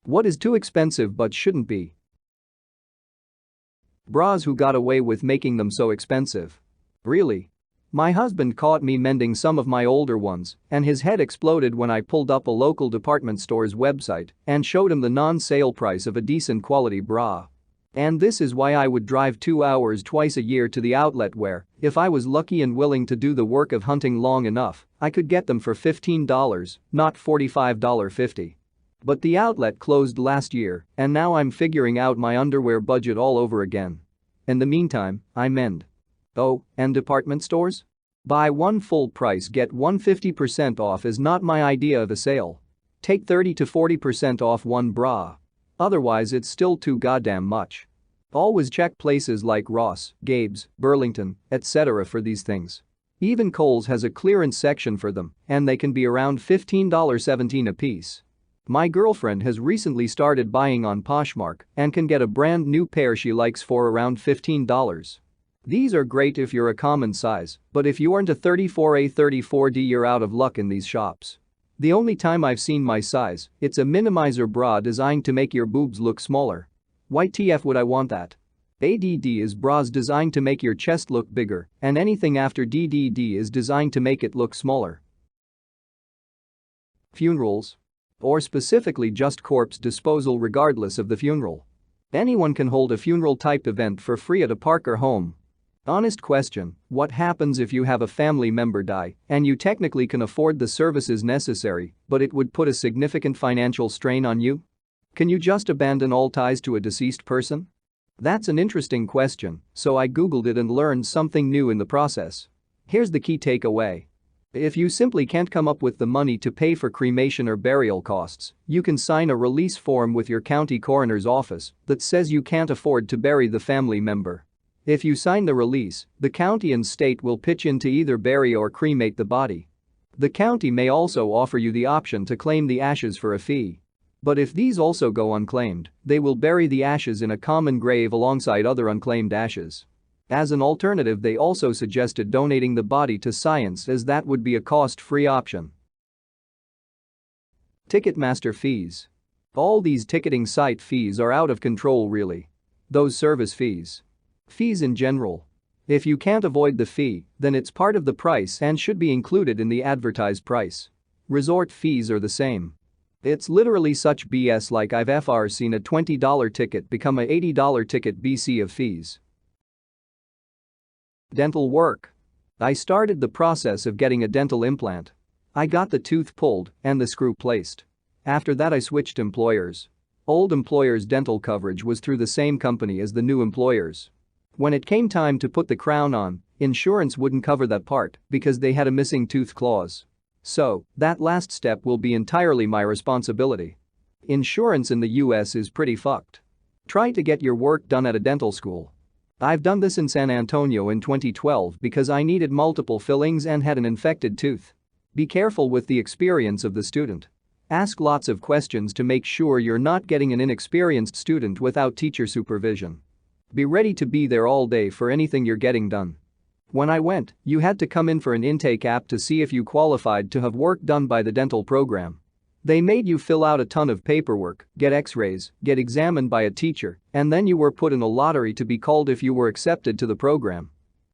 What is too expensive but shouldn't be? Bras who got away with making them so expensive. Really? My husband caught me mending some of my older ones, and his head exploded when I pulled up a local department store's website and showed him the non-sale price of a decent quality bra. And this is why I would drive 2 hours twice a year to the outlet where, if I was lucky and willing to do the work of hunting long enough, I could get them for $15, not $45.50. But the outlet closed last year, and now I'm figuring out my underwear budget all over again. In the meantime, I mend. Oh, and department stores? Buy one full price get one 50% off is not my idea of a sale. Take 30 to 40% off one bra. Otherwise it's still too goddamn much. Always check places like Ross, Gabe's, Burlington, etc. for these things. Even Kohl's has a clearance section for them, and they can be around $15.17 a piece. My girlfriend has recently started buying on Poshmark and can get a brand new pair she likes for around $15. These are great if you're a common size, but if you aren't a 34A 34D you're out of luck in these shops. The only time I've seen my size, it's a minimizer bra designed to make your boobs look smaller. Why TF would I want that? ADD is bras designed to make your chest look bigger, and anything after DDD is designed to make it look smaller. Funerals. Or specifically just corpse disposal regardless of the funeral. Anyone can hold a funeral type event for free at a park or home. Honest question, what happens if you have a family member die and you technically can afford the services necessary, but it would put a significant financial strain on you? Can you just abandon all ties to a deceased person? That's an interesting question, so I googled it and learned something new in the process. Here's the key takeaway. If you simply can't come up with the money to pay for cremation or burial costs, you can sign a release form with your county coroner's office that says you can't afford to bury the family member. If you sign the release, the county and state will pitch in to either bury or cremate the body. The county may also offer you the option to claim the ashes for a fee. But if these also go unclaimed, they will bury the ashes in a common grave alongside other unclaimed ashes. As an alternative, they also suggested donating the body to science as that would be a cost-free option. Ticketmaster fees. All these ticketing site fees are out of control really. Those service fees. Fees in general. If you can't avoid the fee, then it's part of the price and should be included in the advertised price. Resort fees are the same. It's literally such BS like I've seen a $20 ticket become a $80 ticket BC of fees. Dental work. I started the process of getting a dental implant. I got the tooth pulled and the screw placed. After that I switched employers. Old employers' dental coverage was through the same company as the new employers. When it came time to put the crown on, insurance wouldn't cover that part because they had a missing tooth clause. So, that last step will be entirely my responsibility. Insurance in the US is pretty fucked. Try to get your work done at a dental school. I've done this in San Antonio in 2012 because I needed multiple fillings and had an infected tooth. Be careful with the experience of the student. Ask lots of questions to make sure you're not getting an inexperienced student without teacher supervision. Be ready to be there all day for anything you're getting done. When I went, you had to come in for an intake app to see if you qualified to have work done by the dental program. They made you fill out a ton of paperwork, get x-rays, get examined by a teacher, and then you were put in a lottery to be called if you were accepted to the program.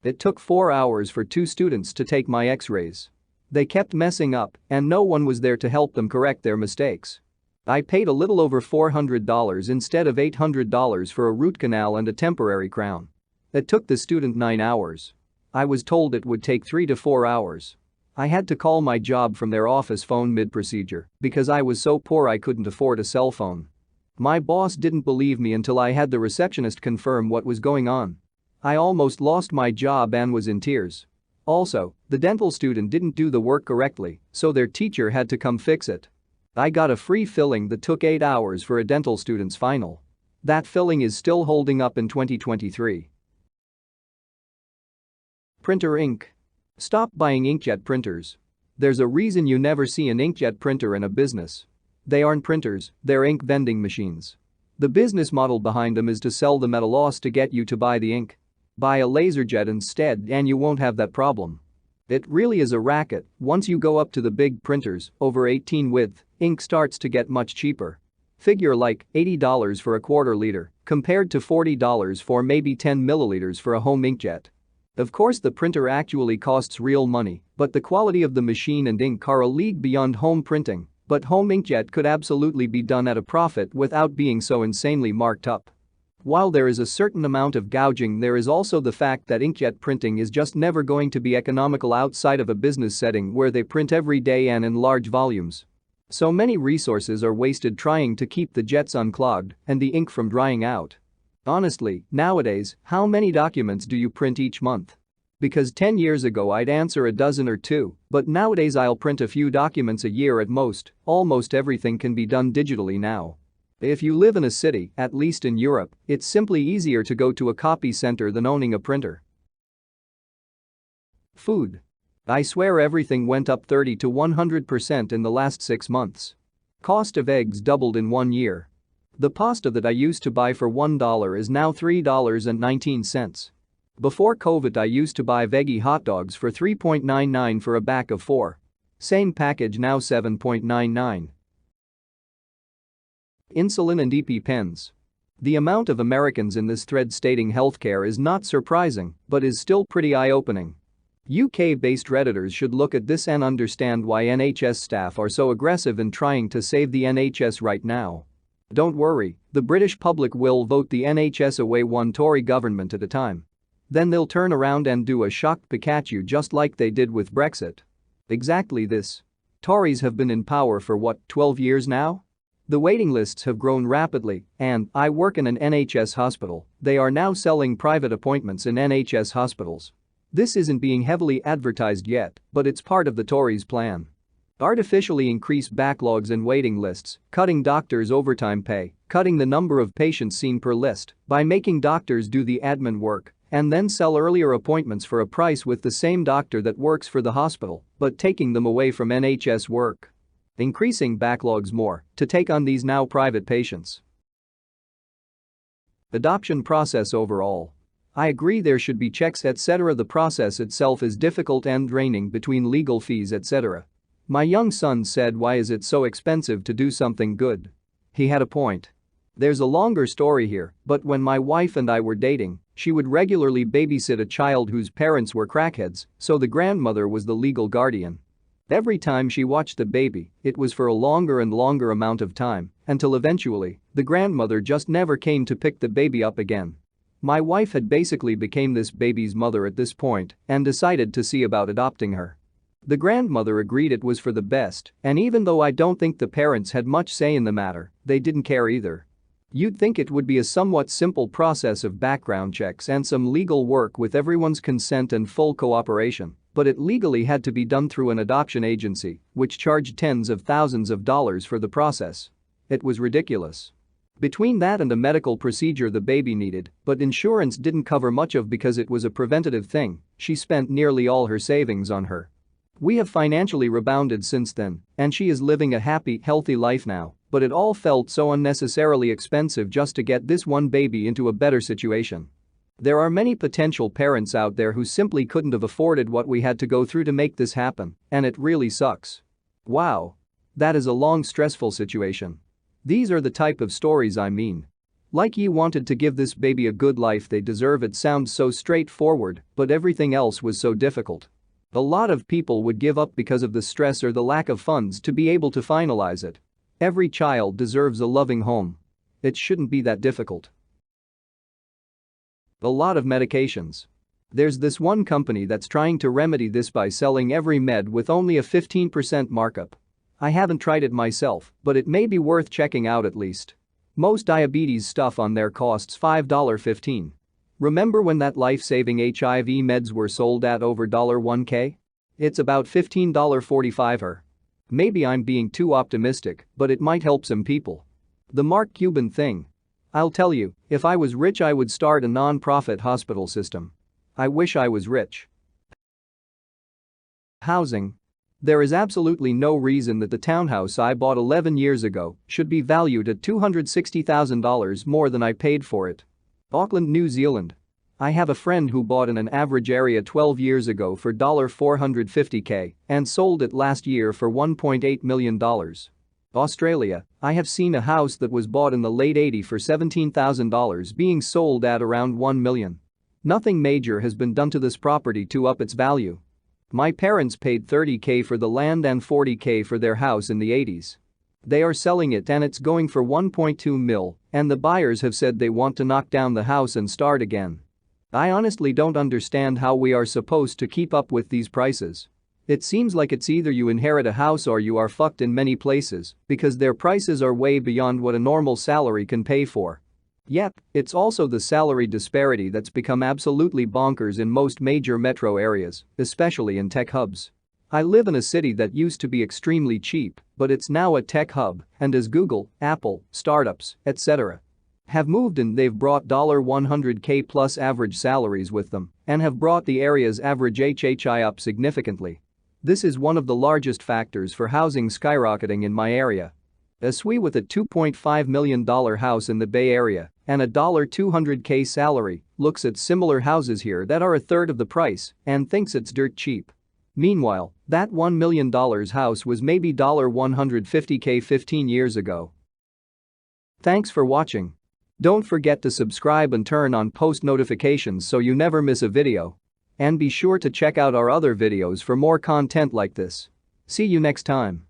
It took 4 hours for 2 students to take my x-rays. They kept messing up, and no one was there to help them correct their mistakes. I paid a little over $400 instead of $800 for a root canal and a temporary crown. It took the student 9 hours. I was told it would take 3 to 4 hours. I had to call my job from their office phone mid-procedure because I was so poor I couldn't afford a cell phone. My boss didn't believe me until I had the receptionist confirm what was going on. I almost lost my job and was in tears. Also, the dental student didn't do the work correctly, so their teacher had to come fix it. I got a free filling that took 8 hours for a dental student's final. That filling is still holding up in 2023. Printer ink. Stop buying inkjet printers. There's a reason you never see an inkjet printer in a business. They aren't printers, they're ink vending machines. The business model behind them is to sell them at a loss to get you to buy the ink. Buy a LaserJet instead and you won't have that problem. It really is a racket. Once you go up to the big printers, over 18 width, ink starts to get much cheaper. Figure like $80 for a quarter liter, compared to $40 for maybe 10 milliliters for a home inkjet. Of course the printer actually costs real money, but the quality of the machine and ink are a league beyond home printing, but home inkjet could absolutely be done at a profit without being so insanely marked up. While there is a certain amount of gouging, there is also the fact that inkjet printing is just never going to be economical outside of a business setting where they print every day and in large volumes. So many resources are wasted trying to keep the jets unclogged and the ink from drying out. Honestly, nowadays, how many documents do you print each month? Because 10 years ago I'd answer a dozen or two, but nowadays I'll print a few documents a year at most. Almost everything can be done digitally now. If you live in a city, at least in Europe, it's simply easier to go to a copy center than owning a printer. Food. I swear everything went up 30 to 100% in the last 6 months. Cost of eggs doubled in 1 year. The pasta that I used to buy for $1 is now $3.19. Before COVID I used to buy veggie hot dogs for $3.99 for a pack of 4. Same package now $7.99. Insulin and EpiPens. The amount of Americans in this thread stating healthcare is not surprising, but is still pretty eye-opening. UK-based Redditors should look at this and understand why NHS staff are so aggressive in trying to save the NHS right now. Don't worry, the British public will vote the NHS away one Tory government at a time. Then they'll turn around and do a shocked Pikachu just like they did with Brexit. Exactly this. Tories have been in power for what, 12 years now? The waiting lists have grown rapidly, and I work in an NHS hospital. They are now selling private appointments in NHS hospitals. This isn't being heavily advertised yet, but it's part of the Tories' plan. Artificially increase backlogs and waiting lists, cutting doctors' overtime pay, cutting the number of patients seen per list by making doctors do the admin work, and then sell earlier appointments for a price with the same doctor that works for the hospital, but taking them away from NHS work. Increasing backlogs more to take on these now private patients. Adoption process overall. I agree there should be checks etc. The process itself is difficult and draining between legal fees etc. My young son said, "Why is it so expensive to do something good?" He had a point. There's a longer story here, but when my wife and I were dating, she would regularly babysit a child whose parents were crackheads, so the grandmother was the legal guardian. Every time she watched the baby, it was for a longer and longer amount of time, until eventually, the grandmother just never came to pick the baby up again. My wife had basically became this baby's mother at this point and decided to see about adopting her. The grandmother agreed it was for the best, and even though I don't think the parents had much say in the matter, they didn't care either. You'd think it would be a somewhat simple process of background checks and some legal work with everyone's consent and full cooperation, but it legally had to be done through an adoption agency, which charged tens of thousands of dollars for the process. It was ridiculous. Between that and a medical procedure the baby needed, but insurance didn't cover much of because it was a preventative thing, she spent nearly all her savings on her. We have financially rebounded since then, and she is living a happy, healthy life now, but it all felt so unnecessarily expensive just to get this one baby into a better situation. There are many potential parents out there who simply couldn't have afforded what we had to go through to make this happen, and it really sucks. Wow. That is a long, stressful situation. These are the type of stories I mean. Like you wanted to give this baby a good life, they deserve it sounds so straightforward, but everything else was so difficult. A lot of people would give up because of the stress or the lack of funds to be able to finalize it. Every child deserves a loving home. It shouldn't be that difficult. A lot of medications. There's this one company that's trying to remedy this by selling every med with only a 15% markup. I haven't tried it myself, but it may be worth checking out at least. Most diabetes stuff on there costs $5.15. Remember when that life-saving HIV meds were sold at over $1K? It's about $15.45 or. Maybe I'm being too optimistic, but it might help some people. The Mark Cuban thing. I'll tell you, if I was rich I would start a non-profit hospital system. I wish I was rich. Housing. There is absolutely no reason that the townhouse I bought 11 years ago should be valued at $260,000 more than I paid for it. Auckland, New Zealand. I have a friend who bought in an average area 12 years ago for $450K and sold it last year for $1.8 million. Australia, I have seen a house that was bought in the late '80s for $17,000 being sold at around $1 million. Nothing major has been done to this property to up its value. My parents paid $30,000 for the land and $40,000 for their house in the '80s. They are selling it and it's going for $1.2 million, and the buyers have said they want to knock down the house and start again. I honestly don't understand how we are supposed to keep up with these prices. It seems like it's either you inherit a house or you are fucked in many places because their prices are way beyond what a normal salary can pay for. Yet, it's also the salary disparity that's become absolutely bonkers in most major metro areas, especially in tech hubs. I live in a city that used to be extremely cheap, but it's now a tech hub, and as Google, Apple, startups, etc. have moved in, they've brought $100,000 plus average salaries with them and have brought the area's average HHI up significantly. This is one of the largest factors for housing skyrocketing in my area. A SWE with a $2.5 million house in the Bay Area and a $200,000 salary looks at similar houses here that are a third of the price and thinks it's dirt cheap. Meanwhile, that $1 million house was maybe $150,000 15 years ago. Thanks for watching. Don't forget to subscribe and turn on post notifications so you never miss a video. And be sure to check out our other videos for more content like this. See you next time.